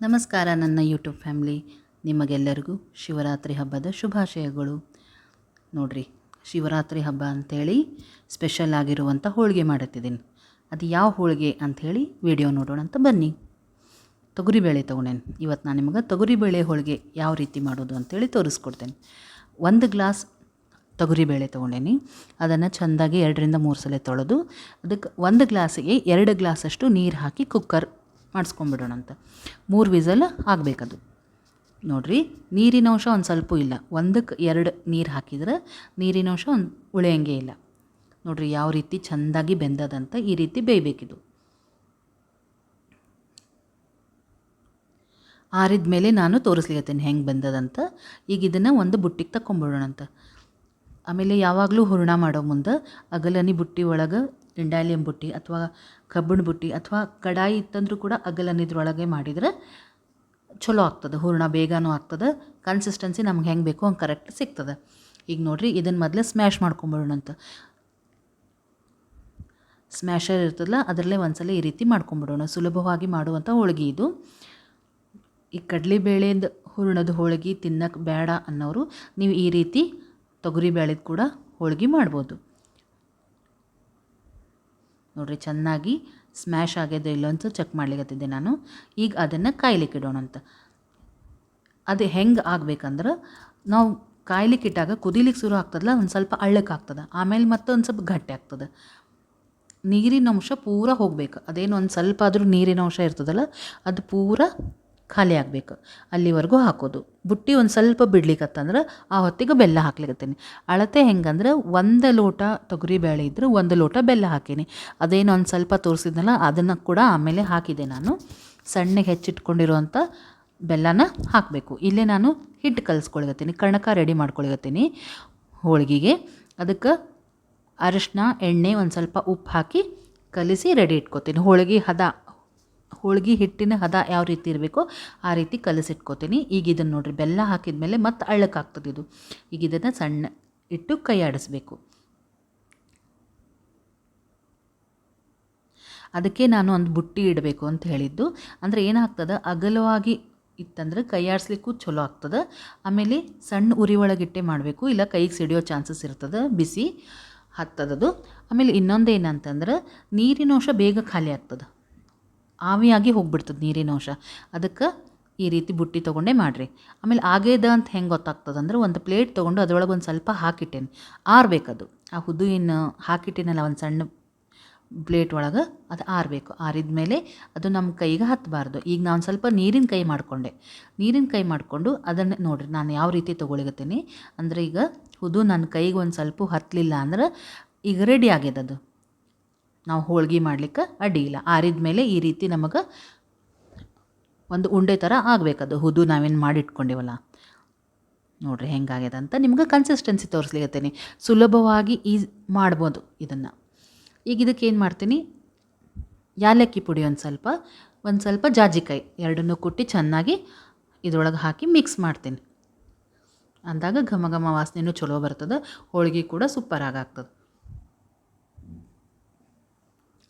ನಮಸ್ಕಾರ ನನ್ನ YouTube family, ನಿಮಗೆಲ್ಲರಿಗೂ ಶಿವರಾತ್ರಿ ಹಬ್ಬದ ಶುಭಾಶಯಗಳು. ನೋಡಿರಿ, ಶಿವರಾತ್ರಿ ಹಬ್ಬ ಅಂಥೇಳಿ ಸ್ಪೆಷಲ್ ಆಗಿರುವಂಥ ಹೋಳಿಗೆ ಮಾಡುತ್ತಿದ್ದೀನಿ. ಅದು ಯಾವ ಹೋಳಿಗೆ ಅಂಥೇಳಿ ವಿಡಿಯೋ ನೋಡೋಣ ಅಂತ ಬನ್ನಿ. ತೊಗರಿಬೇಳೆ ತೊಗೊಂಡೇನೆ. ಇವತ್ತು ನಾನು ನಿಮಗೆ ತೊಗರಿಬೇಳೆ ಹೋಳಿಗೆ ಯಾವ ರೀತಿ ಮಾಡೋದು ಅಂಥೇಳಿ ತೋರಿಸ್ಕೊಡ್ತೇನೆ. 1 ಗ್ಲಾಸ್ ತೊಗರಿಬೇಳೆ ತೊಗೊಂಡೇನಿ. ಅದನ್ನು ಚೆಂದಾಗಿ 2-3 ಸಲ ತೊಳೆದು ಅದಕ್ಕೆ 1 ಗ್ಲಾಸಿಗೆ 2 ಗ್ಲಾಸಷ್ಟು ನೀರು ಹಾಕಿ ಕುಕ್ಕರ್ ಮಾಡಿಸ್ಕೊಂಬಿಡೋಣ ಅಂತ. 3 ವಿಸಲ್ ಆಗಬೇಕದು. ನೋಡಿರಿ, ನೀರಿನಂಶ ಒಂದು ಸ್ವಲ್ಪ ಇಲ್ಲ. 1ಕ್ಕೆ 2 ನೀರು ಹಾಕಿದ್ರೆ ನೀರಿನಂಶ ಒಂದು ಉಳಿಯೋಂಗೇ ಇಲ್ಲ. ನೋಡಿರಿ ಯಾವ ರೀತಿ ಚೆಂದಾಗಿ ಬೆಂದದಂತ. ಈ ರೀತಿ ಬೇಯಬೇಕಿದು. ಆರಿದ ಮೇಲೆ ನಾನು ತೋರಿಸ್ಲಿಕತ್ತೀನಿ ಹೆಂಗೆ ಬೆಂದದಂತ. ಈಗ ಇದನ್ನು ಒಂದು ಬುಟ್ಟಿಗೆ ತಗೊಂಬಿಡೋಣ ಅಂತ. ಆಮೇಲೆ ಯಾವಾಗಲೂ ಹೂರಣ ಮಾಡೋ ಮುಂದೆ ಅಗಲನಿ ಬುಟ್ಟಿ ಒಳಗೆ ಇಂಡಾಲಿಯಂ ಬುಟ್ಟಿ ಅಥವಾ ಕಬ್ಬಿಣ ಬುಟ್ಟಿ ಅಥವಾ ಕಡಾಯಿ ಇತ್ತಂದ್ರೂ ಕೂಡ ಅಗಲನಿದ್ರೊಳಗೆ ಮಾಡಿದರೆ ಚಲೋ ಆಗ್ತದೆ. ಹೂರಣ ಬೇಗನೂ ಆಗ್ತದೆ. ಕನ್ಸಿಸ್ಟೆನ್ಸಿ ನಮ್ಗೆ ಹೆಂಗೆ ಬೇಕೋ ಹಂಗೆ ಕರೆಕ್ಟ್ ಸಿಗ್ತದೆ. ಈಗ ನೋಡಿರಿ, ಇದನ್ನು ಮೊದಲೇ ಸ್ಮ್ಯಾಶ್ ಮಾಡ್ಕೊಂಬಿಡೋಣ ಅಂತ. ಸ್ಮ್ಯಾಶರ್ ಇರ್ತದಲ್ಲ, ಅದರಲ್ಲೇ ಒಂದ್ಸಲ ಈ ರೀತಿ ಮಾಡ್ಕೊಂಬಿಡೋಣ. ಸುಲಭವಾಗಿ ಮಾಡುವಂಥ ಹೋಳಿಗೆ ಇದು. ಈ ಕಡಲೆಬೇಳೆಯಿಂದ ಹೂರಣದ ಹೋಳಿಗೆ ತಿನ್ನಕ್ಕೆ ಬೇಡ ಅನ್ನೋರು ನೀವು ಈ ರೀತಿ ತೊಗರಿಬೇಳೆದು ಕೂಡ ಹೋಳಿಗೆ ಮಾಡ್ಬೋದು. ನೋಡಿರಿ, ಚೆನ್ನಾಗಿ ಸ್ಮ್ಯಾಶ್ ಆಗ್ಯದೋ ಇಲ್ಲ ಅಂತ ಚೆಕ್ ಮಾಡ್ಲಿಕ್ಕತ್ತಿದ್ದೆ ನಾನು. ಈಗ ಅದನ್ನು ಕಾಯ್ಲಿಕ್ಕೆ ಇಡೋಣ ಅಂತ. ಅದು ಹೆಂಗೆ ಆಗ್ಬೇಕಂದ್ರೆ, ನಾವು ಕಾಯ್ಲಿಕ್ಕೆ ಇಟ್ಟಾಗ ಕುದಿಲಿಕ್ಕೆ ಶುರು ಆಗ್ತದಲ್ಲ, ಒಂದು ಸ್ವಲ್ಪ ಅಳ್ಳಕ್ಕೆ ಆಗ್ತದೆ. ಆಮೇಲೆ ಮತ್ತೆ ಒಂದು ಸ್ವಲ್ಪ ಗಟ್ಟಿ ಆಗ್ತದೆ. ನೀರಿನ ಅಂಶ ಪೂರ ಹೋಗ್ಬೇಕು. ಅದೇನು ಒಂದು ಸ್ವಲ್ಪ ಆದರೂ ನೀರಿನ ಅಂಶ ಇರ್ತದಲ್ಲ, ಅದು ಪೂರ ಖಾಲಿ ಆಗಬೇಕು. ಅಲ್ಲಿವರೆಗೂ ಹಾಕೋದು. ಬುಟ್ಟಿ ಒಂದು ಸ್ವಲ್ಪ ಬಿಡ್ಲಿಕ್ಕತ್ತಂದ್ರೆ ಆ ಹೊತ್ತಿಗೆ ಬೆಲ್ಲ ಹಾಕ್ಲಿಕ್ಕತ್ತೀನಿ. ಅಳತೆ ಹೆಂಗಂದ್ರೆ 1 ಲೋಟ ತೊಗರಿಬೇಳೆ ಇದ್ದರೆ 1 ಲೋಟ ಬೆಲ್ಲ ಹಾಕೀನಿ. ಅದೇನು ಒಂದು ಸ್ವಲ್ಪ ತೋರಿಸಿದ್ನಲ್ಲ, ಅದನ್ನು ಕೂಡ ಆಮೇಲೆ ಹಾಕಿದೆ ನಾನು. ಸಣ್ಣಗೆ ಹೆಚ್ಚಿಟ್ಕೊಂಡಿರುವಂಥ ಬೆಲ್ಲನ ಹಾಕಬೇಕು. ಇಲ್ಲೇ ನಾನು ಹಿಟ್ಟು ಕಲಿಸ್ಕೊಳ್ಗತ್ತೀನಿ, ಕಣಕ ರೆಡಿ ಮಾಡ್ಕೊಳ್ಗತ್ತೀನಿ ಹೋಳಿಗೆಗೆ. ಅದಕ್ಕೆ ಅರಿಶಿನ, ಎಣ್ಣೆ, ಒಂದು ಸ್ವಲ್ಪ ಉಪ್ಪು ಹಾಕಿ ಕಲಿಸಿ ರೆಡಿ ಇಟ್ಕೊತೀನಿ. ಹೋಳಿಗೆ ಹಿಟ್ಟಿನ ಹದ ಯಾವ ರೀತಿ ಇರಬೇಕೋ ಆ ರೀತಿ ಕಲಸಿಟ್ಕೋತೀನಿ. ಈಗ ಇದನ್ನು ನೋಡಿರಿ, ಬೆಲ್ಲ ಹಾಕಿದ ಮೇಲೆ ಮತ್ತೆ ಅಳ್ಳಕ್ಕಾಗ್ತದೆ ಇದು. ಈಗ ಇದನ್ನು ಸಣ್ಣ ಇಟ್ಟು ಕೈ ಆಡಿಸ್ಬೇಕು. ಅದಕ್ಕೆ ನಾನು ಒಂದು ಬುಟ್ಟಿ ಇಡಬೇಕು ಅಂತ ಹೇಳಿದ್ದು. ಅಂದರೆ ಏನಾಗ್ತದೆ, ಅಗಲವಾಗಿ ಇತ್ತಂದ್ರೆ ಕೈ ಆಡಿಸ್ಲಿಕ್ಕೂ ಚಲೋ ಆಗ್ತದೆ. ಆಮೇಲೆ ಸಣ್ಣ ಉರಿ ಒಳಗಿಟ್ಟೆ ಮಾಡಬೇಕು, ಇಲ್ಲ ಕೈಗೆ ಸಿಡಿಯೋ ಚಾನ್ಸಸ್ ಇರ್ತದೆ, ಬಿಸಿ ಹತ್ತದದು. ಆಮೇಲೆ ಇನ್ನೊಂದು ಏನಂತಂದ್ರೆ, ನೀರಿನಂಶ ಬೇಗ ಖಾಲಿ ಆಗ್ತದೆ, ಆವಿಯಾಗಿ ಹೋಗ್ಬಿಡ್ತದೆ ನೀರಿನ ಅಂಶ. ಅದಕ್ಕೆ ಈ ರೀತಿ ಬುಟ್ಟಿ ತೊಗೊಂಡೇ ಮಾಡಿರಿ. ಆಮೇಲೆ ಆಗ್ಯದ ಅಂತ ಹೆಂಗೆ ಗೊತ್ತಾಗ್ತದೆ ಅಂದ್ರೆ, ಒಂದು ಪ್ಲೇಟ್ ತೊಗೊಂಡು ಅದರೊಳಗೆ ಒಂದು ಸ್ವಲ್ಪ ಹಾಕಿಟ್ಟೇನೆ, ಆರಬೇಕದು. ಆ ಹುದು ಏನು ಹಾಕಿಟ್ಟೇನಲ್ಲ ಒಂದು ಸಣ್ಣ ಪ್ಲೇಟ್ ಒಳಗೆ, ಅದು ಆರಬೇಕು. ಆರಿದ ಮೇಲೆ ಅದು ನಮ್ಮ ಕೈಗೆ ಹತ್ತಬಾರ್ದು. ಈಗ ನಾನು ಸ್ವಲ್ಪ ನೀರಿನ ಕೈ ಮಾಡಿಕೊಂಡು ಅದನ್ನು ನೋಡಿರಿ ನಾನು ಯಾವ ರೀತಿ ತೊಗೊಳಿಗತ್ತೀನಿ ಅಂದರೆ, ಈಗ ಹುದು ನನ್ನ ಕೈಗೆ ಒಂದು ಸ್ವಲ್ಪ ಹತ್ತಲಿಲ್ಲ ಅಂದ್ರೆ ಈಗ ರೆಡಿ ಆಗ್ಯದದು. ನಾವು ಹೋಳಿಗೆ ಮಾಡ್ಲಿಕ್ಕೆ ಅಡ್ಡಿ ಇಲ್ಲ. ಆರಿದ ಮೇಲೆ ಈ ರೀತಿ ನಮಗೆ ಒಂದು ಉಂಡೆ ಥರ ಆಗಬೇಕದು. ಹುದು ನಾವೇನು ಮಾಡಿಟ್ಕೊಂಡಿವಲ್ಲ, ನೋಡಿರಿ ಹೆಂಗಾಗ್ಯದ ಅಂತ. ನಿಮ್ಗೆ ಕನ್ಸಿಸ್ಟೆನ್ಸಿ ತೋರಿಸ್ಲಿಕ್ಕತ್ತೀನಿ. ಸುಲಭವಾಗಿ ಮಾಡ್ಬೋದು ಇದನ್ನು. ಈಗ ಇದಕ್ಕೆ ಏನು ಮಾಡ್ತೀನಿ, ಯಾಲಕ್ಕಿ ಪುಡಿ ಒಂದು ಸ್ವಲ್ಪ ಜಾಜಿಕಾಯಿ ಎರಡನ್ನೂ ಕುಟ್ಟಿ ಚೆನ್ನಾಗಿ ಇದ್ರೊಳಗೆ ಹಾಕಿ ಮಿಕ್ಸ್ ಮಾಡ್ತೀನಿ. ಅಂದಾಗ ಘಮ ಘಮ ವಾಸನೆಯೂ ಚಲೋ ಬರ್ತದೆ. ಹೋಳಿಗೆ ಕೂಡ ಸೂಪರಾಗಿ ಆಗ್ತದೆ.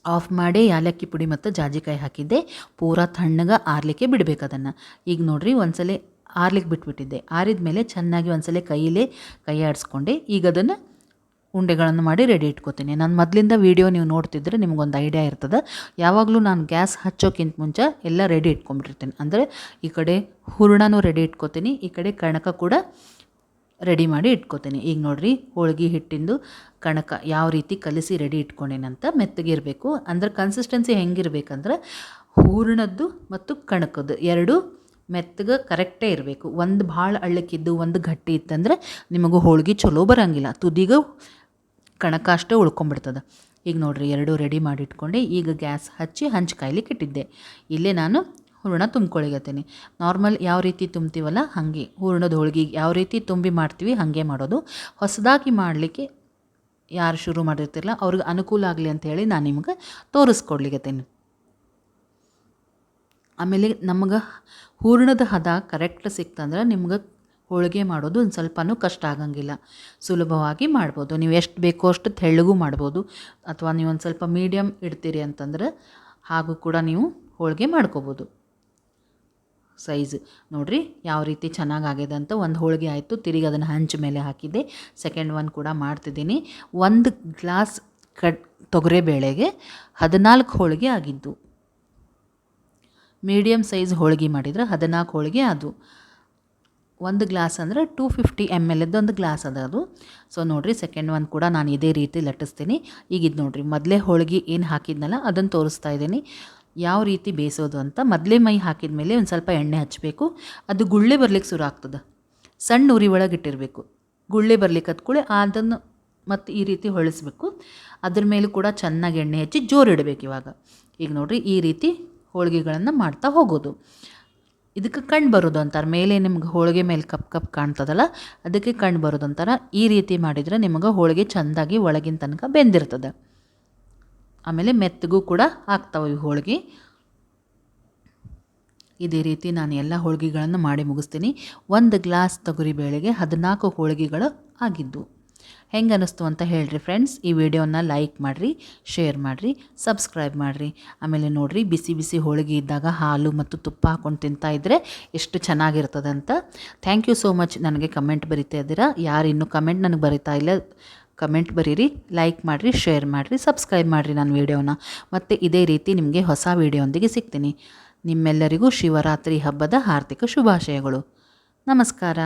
ಆಫ್ ಮಾಡಿ ಯಾಲಕ್ಕಿ ಪುಡಿ ಮತ್ತು ಜಾಜಿಕಾಯಿ ಹಾಕಿದ್ದೆ. ಪೂರಾ ತಣ್ಣಗೆ ಆರಲಿಕ್ಕೆ ಬಿಡಬೇಕು ಅದನ್ನು. ಈಗ ನೋಡಿರಿ, ಒಂದ್ಸಲ ಆರ್ಲಿಕ್ಕೆ ಬಿಟ್ಬಿಟ್ಟಿದ್ದೆ. ಆರಿದ ಮೇಲೆ ಚೆನ್ನಾಗಿ ಒಂದ್ಸಲ ಕೈ ಆಡಿಸ್ಕೊಂಡೆ. ಈಗ ಅದನ್ನು ಉಂಡೆಗಳನ್ನು ಮಾಡಿ ರೆಡಿ ಇಟ್ಕೋತೀನಿ. ನಾನು ಮೊದಲಿಂದ ವೀಡಿಯೋ ನೀವು ನೋಡ್ತಿದ್ರೆ ನಿಮ್ಗೊಂದು ಐಡಿಯಾ ಇರ್ತದೆ. ಯಾವಾಗಲೂ ನಾನು ಗ್ಯಾಸ್ ಹಚ್ಚೋಕ್ಕಿಂತ ಮುಂಚೆ ಎಲ್ಲ ರೆಡಿ ಇಟ್ಕೊಂಡ್ಬಿಟ್ಟಿರ್ತೀನಿ. ಅಂದರೆ ಈ ಕಡೆ ಹೂರಣನೂ ರೆಡಿ ಇಟ್ಕೋತೀನಿ, ಈ ಕಡೆ ಕಣಕ ಕೂಡ ರೆಡಿ ಮಾಡಿ ಇಟ್ಕೋತೀನಿ. ಈಗ ನೋಡಿರಿ, ಹೋಳಿಗೆ ಹಿಟ್ಟಿಂದು ಕಣಕ ಯಾವ ರೀತಿ ಕಲಿಸಿ ರೆಡಿ ಇಟ್ಕೊಂಡೇನಂತ. ಮೆತ್ತಗಿರಬೇಕು. ಅಂದ್ರೆ ಕನ್ಸಿಸ್ಟೆನ್ಸಿ ಹೆಂಗಿರ್ಬೇಕಂದ್ರೆ, ಹೂರಣದ್ದು ಮತ್ತು ಕಣಕದ್ದು ಎರಡೂ ಮೆತ್ತಗೆ ಕರೆಕ್ಟೇ ಇರಬೇಕು. ಒಂದು ಭಾಳ ಅಳ್ಳಕ್ಕಿದ್ದು ಒಂದು ಗಟ್ಟಿ ಇತ್ತಂದ್ರೆ ನಿಮಗೂ ಹೋಳಿಗೆ ಚಲೋ ಬರೋಂಗಿಲ್ಲ, ತುದಿಗೆ ಕಣಕ ಅಷ್ಟೇ ಉಳ್ಕೊಂಬಿಡ್ತದೆ. ಈಗ ನೋಡಿರಿ, ಎರಡೂ ರೆಡಿ ಮಾಡಿ ಇಟ್ಕೊಂಡೆ. ಈಗ ಗ್ಯಾಸ್ ಹಚ್ಚಿ ಹಂಚು ಕಾಯ್ಲಿಕ್ಕೆ ಇಟ್ಟಿದ್ದೆ. ಇಲ್ಲೇ ನಾನು ಹೂರಣ ತುಂಬ್ಕೊಳಿಗತ್ತೀನಿ. ನಾರ್ಮಲ್ ಯಾವ ರೀತಿ ತುಂಬ್ತೀವಲ್ಲ ಹಾಗೆ, ಹೂರಣದ ಹೋಳಿಗೆ ಯಾವ ರೀತಿ ತುಂಬಿ ಮಾಡ್ತೀವಿ ಹಾಗೆ ಮಾಡೋದು. ಹೊಸದಾಗಿ ಮಾಡಲಿಕ್ಕೆ ಯಾರು ಶುರು ಮಾಡಿರ್ತಿರಲ್ಲ ಅವ್ರಿಗೆ ಅನುಕೂಲ ಆಗಲಿ ಅಂಥೇಳಿ ನಾನು ನಿಮ್ಗೆ ತೋರಿಸ್ಕೊಡ್ಲಿಕತ್ತೀನಿ. ಆಮೇಲೆ ನಮ್ಗೆ ಹೂರಣದ ಹದ ಕರೆಕ್ಟ್ ಸಿಕ್ತಂದ್ರೆ ನಿಮ್ಗೆ ಹೋಳಿಗೆ ಮಾಡೋದು ಒಂದು ಸ್ವಲ್ಪನೂ ಕಷ್ಟ ಆಗಂಗಿಲ್ಲ, ಸುಲಭವಾಗಿ ಮಾಡ್ಬೋದು. ನೀವು ಎಷ್ಟು ಬೇಕೋ ಅಷ್ಟು ತೆಳ್ಳಗೂ ಮಾಡ್ಬೋದು, ಅಥವಾ ನೀವು ಒಂದು ಸ್ವಲ್ಪ ಮೀಡಿಯಮ್ ಇಡ್ತೀರಿ ಅಂತಂದ್ರೆ ಹಾಗೂ ಕೂಡ ನೀವು ಹೋಳಿಗೆ ಮಾಡ್ಕೋಬೋದು. ಸೈಜ್ ನೋಡಿರಿ ಯಾವ ರೀತಿ ಚೆನ್ನಾಗಾಗಿದೆ ಅಂತ. ಒಂದು ಹೋಳಿಗೆ ಆಯಿತು, ತಿರುಗಿ ಅದನ್ನು ಹಂಚು ಮೇಲೆ ಹಾಕಿದ್ದೆ. ಸೆಕೆಂಡ್ ಒನ್ ಕೂಡ ಮಾಡ್ತಿದ್ದೀನಿ. 1 ಗ್ಲಾಸ್ ತೊಗರಿಬೇಳೆಗೆ 14 ಹೋಳಿಗೆ ಆಗಿದ್ದು. ಮೀಡಿಯಮ್ ಸೈಜ್ ಹೋಳಿಗೆ ಮಾಡಿದ್ರೆ 14 ಹೋಳಿಗೆ ಅದು. 1 ಗ್ಲಾಸ್ ಅಂದರೆ 250 ml ಒಂದು ಗ್ಲಾಸ್ ಅದ ಅದು. ಸೊ ನೋಡಿರಿ ಸೆಕೆಂಡ್ ಒನ್ ಕೂಡ ನಾನು ಇದೇ ರೀತಿ ಲಟ್ಟಿಸ್ತೀನಿ. ಈಗ ಇದು ನೋಡಿರಿ ಮೊದಲೇ ಹೋಳಿಗೆ ಏನು ಹಾಕಿದ್ನಲ್ಲ ಅದನ್ನು ತೋರಿಸ್ತಾ ಇದ್ದೀನಿ ಯಾವ ರೀತಿ ಬೇಯಿಸೋದು ಅಂತ. ಮೊದಲೇ ಮೈ ಹಾಕಿದ ಮೇಲೆ ಒಂದು ಸ್ವಲ್ಪ ಎಣ್ಣೆ ಹಚ್ಚಬೇಕು. ಅದು ಗುಳ್ಳೆ ಬರ್ಲಿಕ್ಕೆ ಶುರು ಆಗ್ತದೆ. ಸಣ್ಣ ಉರಿ ಒಳಗೆ ಇಟ್ಟಿರಬೇಕು. ಗುಳ್ಳೆ ಬರ್ಲಿಕ್ಕೆ ಹತ್ಕೊಳ್ಳಿ ಅದನ್ನು ಮತ್ತು ಈ ರೀತಿ ಹೊಳಿಸ್ಬೇಕು. ಅದ್ರ ಮೇಲೂ ಕೂಡ ಚೆನ್ನಾಗಿ ಎಣ್ಣೆ ಹಚ್ಚಿ ಜೋರಿಡಬೇಕು. ಇವಾಗ ಈಗ ನೋಡಿರಿ ಈ ರೀತಿ ಹೋಳಿಗೆಗಳನ್ನು ಮಾಡ್ತಾ ಹೋಗೋದು. ಇದಕ್ಕೆ ಕಣ್ಣು ಬರೋದು ಅಂತಾರೆ. ಮೇಲೆ ನಿಮ್ಗೆ ಹೋಳಿಗೆ ಮೇಲೆ ಕಪ್ ಕಾಣ್ತದಲ್ಲ, ಅದಕ್ಕೆ ಕಣ್ಣು ಬರೋದು ಅಂತಾರೆ. ಈ ರೀತಿ ಮಾಡಿದರೆ ನಿಮಗೆ ಹೋಳಿಗೆ ಚೆಂದಾಗಿ ಒಳಗಿನ ತನಕ ಬೆಂದಿರ್ತದೆ. ಆಮೇಲೆ ಮೆತ್ತಗೂ ಕೂಡ ಆಗ್ತಾವೆ ಈ ಹೋಳಿಗೆ. ಇದೇ ರೀತಿ ನಾನು ಎಲ್ಲ ಹೋಳಿಗೆಗಳನ್ನು ಮಾಡಿ ಮುಗಿಸ್ತೀನಿ. 1 ಗ್ಲಾಸ್ ತೊಗರಿಬೇಳೆಗೆ 14 ಹೋಳಿಗೆಗಳು ಆಗಿದ್ದು. ಹೆಂಗೆ ಅನ್ನಿಸ್ತು ಅಂತ ಹೇಳ್ರಿ ಫ್ರೆಂಡ್ಸ್. ಈ ವಿಡಿಯೋನ ಲೈಕ್ ಮಾಡಿರಿ, ಶೇರ್ ಮಾಡಿರಿ, ಸಬ್ಸ್ಕ್ರೈಬ್ ಮಾಡಿರಿ. ಆಮೇಲೆ ನೋಡಿರಿ ಬಿಸಿ ಬಿಸಿ ಹೋಳಿಗೆ ಇದ್ದಾಗ ಹಾಲು ಮತ್ತು ತುಪ್ಪ ಹಾಕ್ಕೊಂಡು ತಿಂತಾಯಿದ್ರೆ ಎಷ್ಟು ಚೆನ್ನಾಗಿರ್ತದೆ ಅಂತ. Thank you so much. ನನಗೆ ಕಮೆಂಟ್ ಬರಿತಾ ಇದ್ದೀರಾ. ಯಾರು ಇನ್ನೂ ಕಮೆಂಟ್ ನನಗೆ ಬರಿತಾ ಇಲ್ಲ, ಕಮೆಂಟ್ ಬರೀರಿ, ಲೈಕ್ ಮಾಡಿರಿ, ಶೇರ್ ಮಾಡಿರಿ, ಸಬ್ಸ್ಕ್ರೈಬ್ ಮಾಡಿರಿ ನನ್ನ ವೀಡಿಯೋನ. ಮತ್ತು ಇದೇ ರೀತಿ ನಿಮಗೆ ಹೊಸ ವೀಡಿಯೋಂದಿಗೆ ಸಿಗ್ತೀನಿ. ನಿಮ್ಮೆಲ್ಲರಿಗೂ ಶಿವರಾತ್ರಿ ಹಬ್ಬದ ಹಾರ್ದಿಕ ಶುಭಾಶಯಗಳು. ನಮಸ್ಕಾರ.